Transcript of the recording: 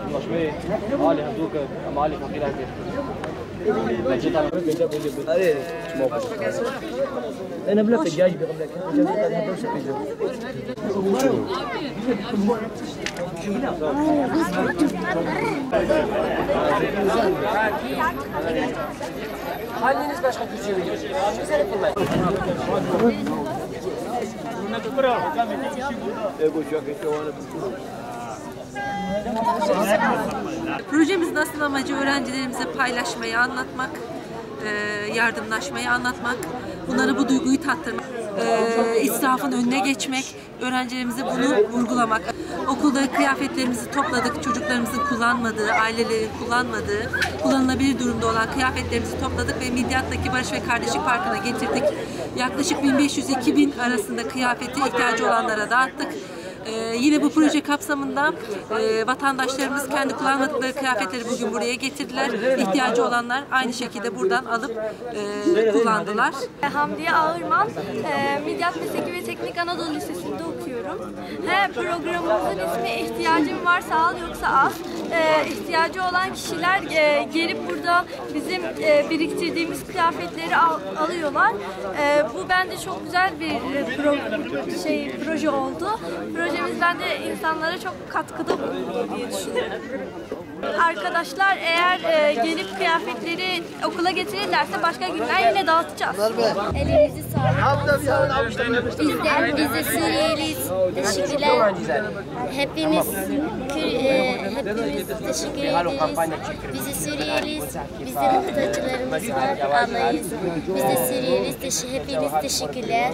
تمشي معالي هندوك معالي فقير هندوك انا بلا دجاج بقبلك Haliniz başka küçüğü. Güzel yapılmaz. Projemizin asıl amacı öğrencilerimize paylaşmayı anlatmak, yardımlaşmayı anlatmak, bunlara bu duyguyu tattırmak, israfın önüne geçmek, öğrencilerimize bunu vurgulamak. Okulda kıyafetlerimizi topladık, çocuklarımızın kullanmadığı, ailelerin kullanmadığı, kullanılabilir durumda olan kıyafetlerimizi topladık ve Midyat'taki Barış ve Kardeşlik Parkı'na getirdik. Yaklaşık 1500-2000 arasında kıyafeti ihtiyacı olanlara dağıttık. Yine bu proje kapsamında vatandaşlarımız kendi kullanmadıkları kıyafetleri bugün buraya getirdiler. İhtiyacı olanlar aynı şekilde buradan alıp kullandılar. Hamdiye Ağırman, Midyat Mesleki ve Teknik Anadolu Lisesi'nde okuyorum. Programımızın ismi "İhtiyacın varsa al yoksa al". İhtiyacı olan kişiler gelip burada bizim biriktirdiğimiz kıyafetleri alıyorlar. Bu bence çok güzel bir proje oldu. Projemiz bence insanlara çok katkıda bulundu diye düşünüyorum. Arkadaşlar eğer gelip kıyafetleri okula getirirlerse başka günler yine dağıtacağız. Elinizi sağlık. Biz de Suriyeliyiz. Teşekkürler. Hepiniz teşekkür ederiz. Biz de Suriyeliyiz. Biz de muhtaçlarımız var. Allah'ız. Biz de Suriyeliyiz. Hepiniz teşekkürler.